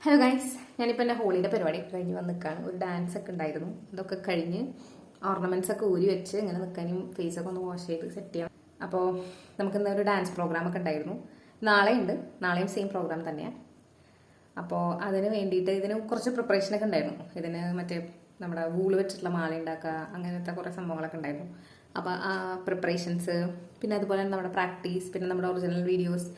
Hello guys, ഞാനിപ്പോൾ എൻ്റെ ഹോളിയുടെ പരിപാടി കഴിഞ്ഞ് വന്ന് നിൽക്കുകയാണ്. ഒരു ഡാൻസ് ഒക്കെ ഉണ്ടായിരുന്നു, ഇതൊക്കെ കഴിഞ്ഞ് ഓർണമെൻറ്റ്സ് ഒക്കെ ഊരി വെച്ച് ഇങ്ങനെ നിൽക്കാനും ഫേസൊക്കെ ഒന്ന് വാഷ് ചെയ്ത് സെറ്റ് ചെയ്യണം. അപ്പോൾ നമുക്കിന്ന് ഒരു ഡാൻസ് പ്രോഗ്രാമൊക്കെ ഉണ്ടായിരുന്നു. നാളെ ഉണ്ട്, നാളെയും സെയിം പ്രോഗ്രാം തന്നെയാണ്. അപ്പോൾ അതിന് വേണ്ടിയിട്ട് ഇതിന് കുറച്ച് പ്രിപ്പറേഷനൊക്കെ ഉണ്ടായിരുന്നു. ഇതിന് മറ്റേ നമ്മുടെ വൂള് വെച്ചിട്ടുള്ള മാല ഉണ്ടാക്കുക, അങ്ങനത്തെ കുറേ സംഭവങ്ങളൊക്കെ ഉണ്ടായിരുന്നു. അപ്പോൾ ആ പ്രിപ്പറേഷൻസ്, പിന്നെ അതുപോലെ നമ്മുടെ പ്രാക്ടീസ്, പിന്നെ നമ്മുടെ ഒറിജിനൽ വീഡിയോസ്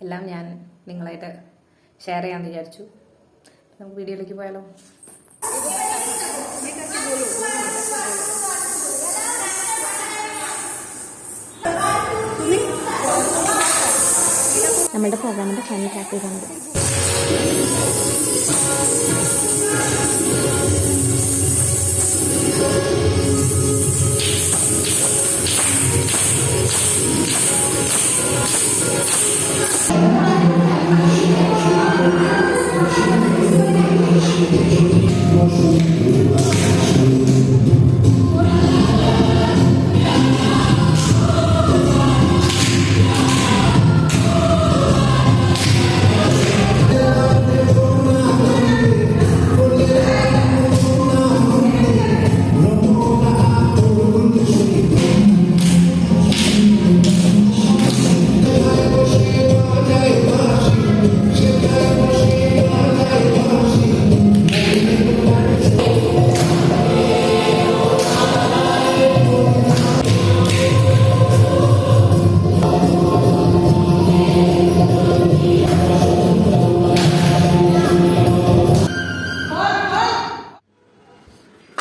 എല്ലാം ഞാൻ നിങ്ങളായിട്ട് ഷെയർ ചെയ്യാമെന്ന് വിചാരിച്ചു. നമുക്ക് വീഡിയോയിലേക്ക് പോയാലോ. നമ്മളുടെ പ്രോഗ്രാമിൻ്റെ ഫൈനൽ പ്രാക്ടീസ് ആണിത്.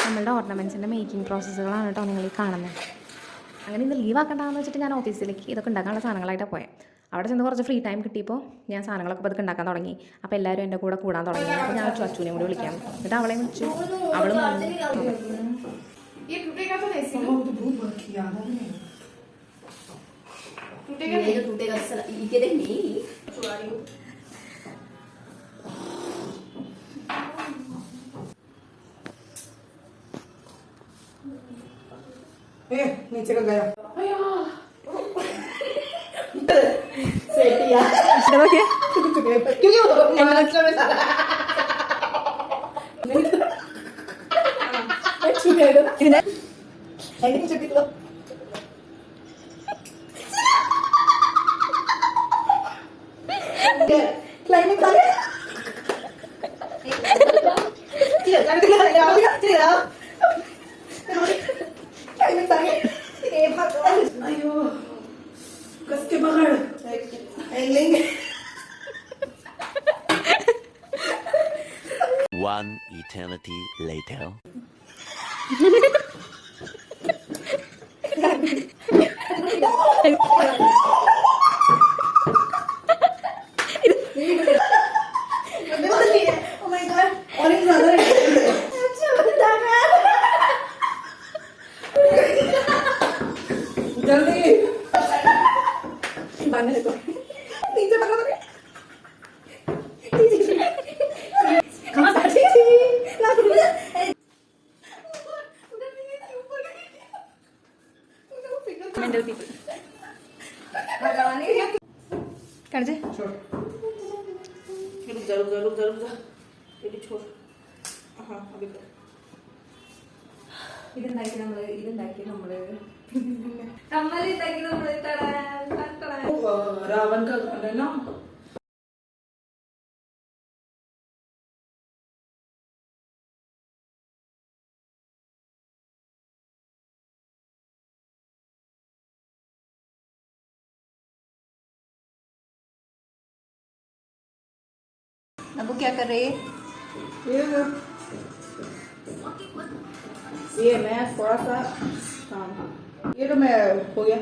നമ്മളുടെ ഓർണമെൻറ്റ്സിൻ്റെ മേക്കിംഗ് പ്രോസസ്സുകളാണ് കേട്ടോ നിങ്ങൾ ഈ കാണുന്നത്. അങ്ങനെ ഇന്ന് ലീവ് ആക്കണ്ടെന്ന് വെച്ചിട്ട് ഞാൻ ഓഫീസിലേക്ക് ഇതൊക്കെ ഉണ്ടാക്കാനുള്ള സാധനങ്ങളായിട്ടാണ് പോയത്. അവിടെ ചെന്ന് കുറച്ച് ഫ്രീ ടൈം കിട്ടിയപ്പോൾ ഞാൻ സാധനങ്ങളൊക്കെ പതുക്കെ ഉണ്ടാക്കാൻ തുടങ്ങി. അപ്പോൾ എല്ലാവരും എൻ്റെ കൂടെ കൂടാൻ തുടങ്ങി. അപ്പോൾ ഞാൻ അച്ചുവിനെയും കൂടി വിളിക്കാം. എന്നിട്ട് അവളെ വിളിച്ചു. അവളും नीचे का गया ayo kas ke bahar One eternity later. oh my god orange color जल्दी बांधने को नीचे पकड़ो तो कहां बैठी थी ना मुझे mental people काढजे छोड़ रुक जा ये छोड़ हां अभी ഇതുണ്ടാക്കി നമ്മള് रावण का है ना अब क्या कर रहे हैं? ये मैं थोड़ा सा काम ये तो मैं हो गया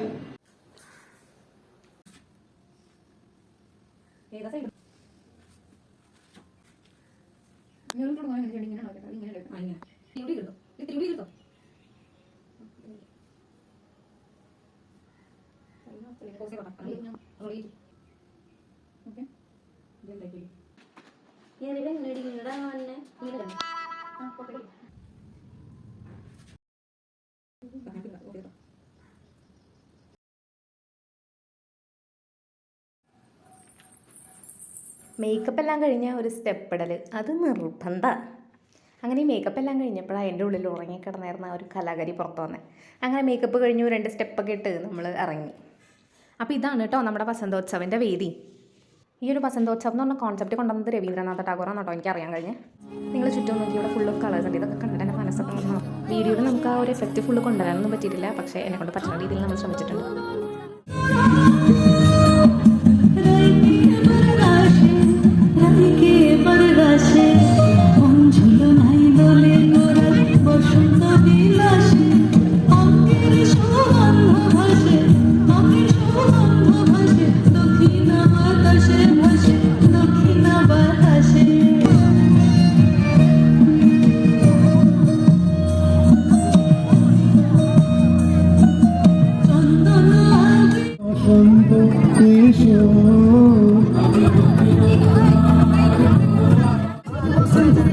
മേക്കപ്പ് എല്ലാം കഴിഞ്ഞാൽ ഒരു സ്റ്റെപ്പ് ഇടൽ അത് നിർബന്ധമാണ്. അങ്ങനെ ഈ മേക്കപ്പ് എല്ലാം കഴിഞ്ഞപ്പോഴാണ് എൻ്റെ ഉള്ളിൽ ഉറങ്ങിക്കിടന്നായിരുന്ന ഒരു കലാകാരി പുറത്തു വന്നത്. അങ്ങനെ മേക്കപ്പ് കഴിഞ്ഞു 2 സ്റ്റെപ്പൊക്കെ ഇട്ട് നമ്മൾ ഇറങ്ങി. അപ്പോൾ ഇതാണ് കേട്ടോ നമ്മുടെ വസന്തോത്സവൻ്റെ വേദി. ഈ ഒരു വസന്തോത്സവം എന്ന് പറഞ്ഞ കോൺസെപ്റ്റ് കൊണ്ടുവന്നത് രവീന്ദ്രനാഥ ടാഗോറാണ് കേട്ടോ, എനിക്ക് അറിയാൻ കഴിഞ്ഞ്. നിങ്ങൾ ചുറ്റും നോക്കി ഇവിടെ ഫുൾ ഓഫ് കളേഴ്സ് ഉണ്ട്. ഇതൊക്കെ കണ്ടിട്ട് എൻ്റെ മനസ്സൊക്കെ വന്നു. വീഡിയോയിൽ നമുക്ക് ആ ഒരു എഫക്റ്റ് ഫുള്ള് കൊണ്ടുവരാനൊന്നും പറ്റിയിട്ടില്ല, പക്ഷേ എന്നെക്കൊണ്ട് പറ്റുന്ന രീതിയിൽ നമ്മൾ ശ്രമിച്ചിട്ടുണ്ട്.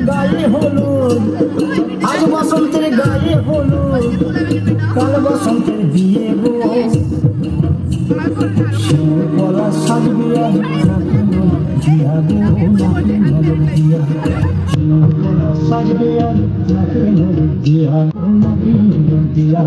গায়ে হলুদ আজ বসন্তের গায়ে হলুদ কাল বসন্তের বিয়ে গো পলা সাজবে দিয়া গো দিয়া পলা সাজবে দিয়া দিয়া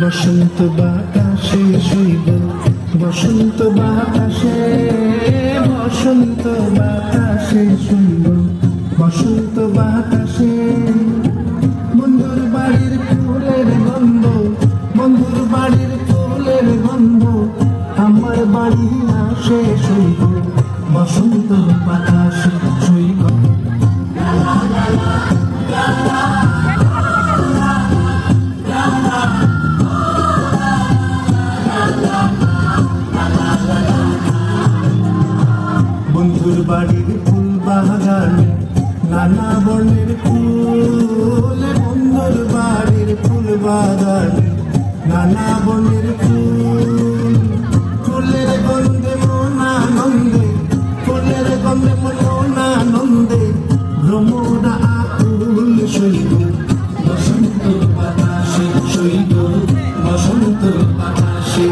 বসন্ত বাতাসে শৈব বসন্ত বাতাসে বসন্ত বাতাসে শৈব বসন্ত বাতাসে বন্ধুর বাড়ির ফুলের গন্ধ বন্ধুর বাড়ির ফুলের গন্ধ আমার বাড়ি আসে শৈব বসন্ত বাতাসে শৈব বন্ধুর বাড়ির ফুল বাগানে নানা বর্ণের ফুল বন্ধুর বাড়ির ফুল বাগানে নানা বর্ণের ফুল ফুলের গন্ধে মন আনন্দে ফুলের গন্ধে মন আনন্দে ভ্রমরা আকুল শৈব বসন্ত বাতাসে শৈব বসন্ত বাতাসে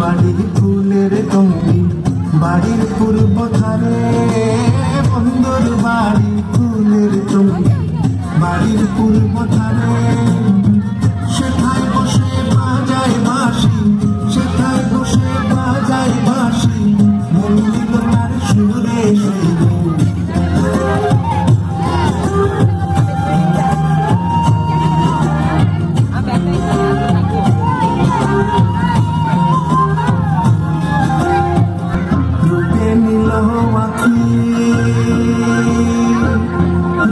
বাড়ির ফুলের টঙ্গি বাড়ির পূর্ব ধারে বন্ধুর বাড়ির ফুলের টঙ্গি বাড়ির পূর্ব ধারে সেথায় বসে বাজায় বাঁশি সেথায় বসে বাজায় বাঁশি মন্দির তার সুরে শৈব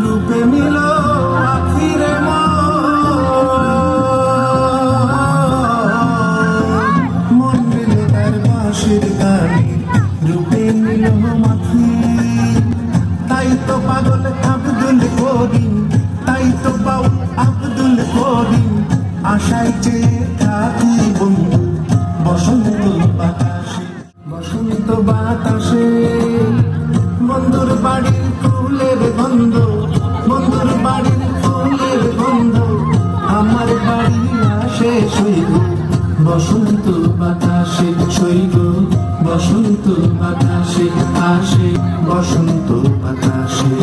রূপে মিল আখিরে মন মিলে তার বাঁশির গানে রূপে মিল মাখি তাই তো পাগল আব্দুল করিম তাই তো বাউল আব্দুল করিম আশায় চেয়ে থাকি বন্ধু বসন্ত বাতাসে বাতাসে বন্ধুর বাড়ির ফুলের গন্ধ, বন্ধুর বাড়ির ফুলের গন্ধ আমার বাড়ি আসে সইব বসন্ত বাতাসে, সইব বসন্ত বাতাসে, আসে বসন্ত বাতাসে।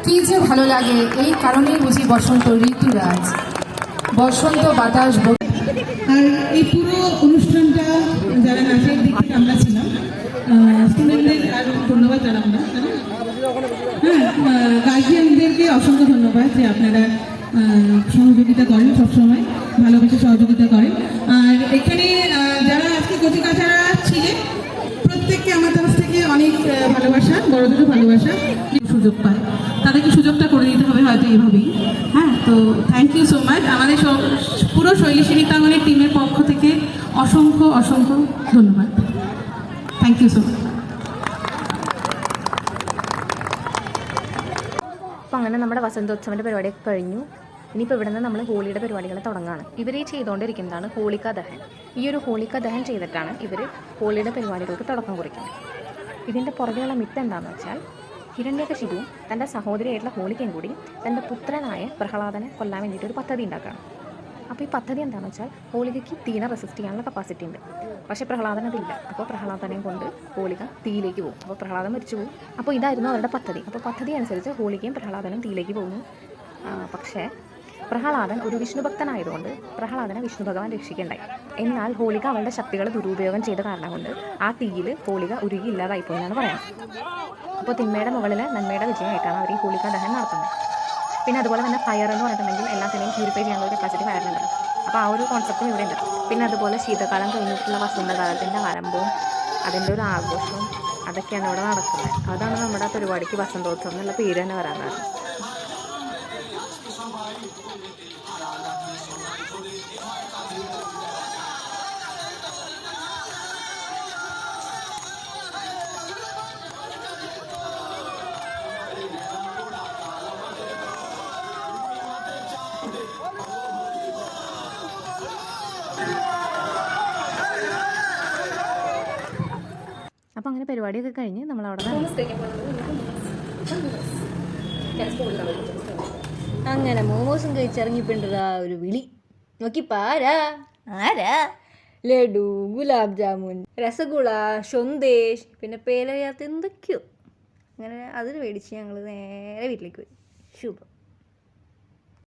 কি যে ভালো লাগে, এই কারণেই বুঝি বসন্ত ঋতুরাজ। বসন্ত বাতাস আর এই পুরো অনুষ্ঠানটা যারা নাচের দিক থেকে আমরা ছিলাম, স্টুডেন্টদের আরও ধন্যবাদ জানাবো না, হ্যাঁ, গার্জিয়ানদেরকে অসংখ্য ধন্যবাদ যে আপনারা সহযোগিতা করেন, সবসময় ভালোবেসে সহযোগিতা করেন। আর এখানে যারা আজকে কচিকাচারা ছিলেন প্রত্যেককে আমার তরফ থেকে অনেক ভালোবাসা, বড়দেরও ভালোবাসা, সুযোগ পায় তাদেরকে সুযোগটা করে দিতে হবে হয়তো এইভাবেই। হ্যাঁ, তো থ্যাংক ইউ সো মাচ। আমাদের পুরো শৈলেশী নৃত্যাঙ্গনের টিমের পক্ষ থেকে অসংখ্য অসংখ্য ধন্যবাদ। Thank you so much. അപ്പോൾ അങ്ങനെ നമ്മുടെ വസന്തോത്സവൻ്റെ പരിപാടിയൊക്കെ കഴിഞ്ഞു. ഇനിയിപ്പോൾ ഇവിടെ നിന്ന് നമ്മൾ ഹോളിയുടെ പരിപാടികൾ തുടങ്ങുകയാണ്. ഇവർ ഈ ചെയ്തുകൊണ്ടിരിക്കുന്നതാണ് ഹോളിക ദഹൻ. ഈ ഒരു ഹോളിക ദഹൻ ചെയ്തിട്ടാണ് ഇവർ ഹോളിയുടെ പരിപാടികൾക്ക് തുടക്കം കുറിക്കുന്നത്. ഇതിൻ്റെ പുറകെയുള്ള മിത്ത് എന്താണെന്ന് വെച്ചാൽ ഹിരണ്യകശിപുവും തൻ്റെ സഹോദരിയായിട്ടുള്ള ഹോളികയും കൂടി തൻ്റെ പുത്രനായ പ്രഹ്ലാദനെ കൊല്ലാൻ വേണ്ടിയിട്ട് ഒരു പദ്ധതി ഉണ്ടാക്കുകയാണ്. അപ്പോൾ ഈ പദ്ധതി എന്താണെന്ന് വെച്ചാൽ ഹോളികയ്ക്ക് തീനെ റെസിസ്റ്റ് ചെയ്യാനുള്ള കപ്പാസിറ്റി ഉണ്ട്, പക്ഷേ പ്രഹ്ലാദന് അതില്ല. അപ്പോൾ പ്രഹ്ലാദനെയും കൊണ്ട് ഹോളിക തീയിലേക്ക് പോകും. അപ്പോൾ പ്രഹ്ലാദൻ മരിച്ചു പോകും. അപ്പോൾ ഇതായിരുന്നു അവരുടെ പദ്ധതി. അപ്പോൾ പദ്ധതി അനുസരിച്ച് ഹോളികയും പ്രഹ്ലാദനും തീയിലേക്ക് പോകുന്നു. പക്ഷേ പ്രഹ്ലാദൻ ഒരു വിഷ്ണു ഭക്തനായതുകൊണ്ട് പ്രഹ്ലാദനെ വിഷ്ണു ഭഗവാൻ രക്ഷിക്കണ്ടായി. എന്നാൽ ഹോളിക അവളുടെ ശക്തികൾ ദുരുപയോഗം ചെയ്ത കാരണം കൊണ്ട് ആ തീയിൽ ഹോളിക ഉരുകി ഇല്ലാതായിപ്പോയെന്നാണ് പറയാം. അപ്പോൾ തിന്മയുടെ മുകളിൽ നന്മയുടെ വിജയമായിട്ടാണ് അവർ ഈ ഹോളിക ദഹൻ നടത്തുന്നത്. പിന്നെ അതുപോലെ തന്നെ ഫയർ എന്ന് പറഞ്ഞിട്ടുണ്ടെങ്കിൽ എല്ലാത്തിനെയും പ്യൂരിഫൈ ചെയ്യാനുള്ള ഒരു കപ്പാസിറ്റി ഫയറിനുണ്ട്. അപ്പോൾ ആ ഒരു കോൺസെപ്റ്റും ഇവിടെ ഉണ്ട്. പിന്നെ അതുപോലെ ശീതകാലം കഴിഞ്ഞിട്ടുള്ള വസന്തകാലത്തിൻ്റെ ആരംഭവും അതിൻ്റെ ഒരു ആഘോഷവും അതൊക്കെയാണ് ഇവിടെ നടക്കുന്നത്. അതാണ് നമ്മുടെ പരിപാടിക്ക് വസന്തോത്സവം എന്നുള്ള പേര് തന്നെ വരാൻ കാരണം. അപ്പോൾ അങ്ങനെ പരിപാടിയൊക്കെ കഴിഞ്ഞ് നമ്മളവിടെ അങ്ങനെ മോമോസും കഴിച്ചിറങ്ങിപ്പോണ്ടാ ഒരു വിളി നോക്കിപ്പാരാ ആരാ ലഡു, ഗുലാബ് ജാമുൻ, രസഗുള, സന്ദേശ്, പിന്നെ പേരറിയാത്ത എന്തൊക്കെയോ. അങ്ങനെ അതിന് മേടിച്ച് ഞങ്ങൾ നേരെ വീട്ടിലേക്ക് പോയി. ശുഭം.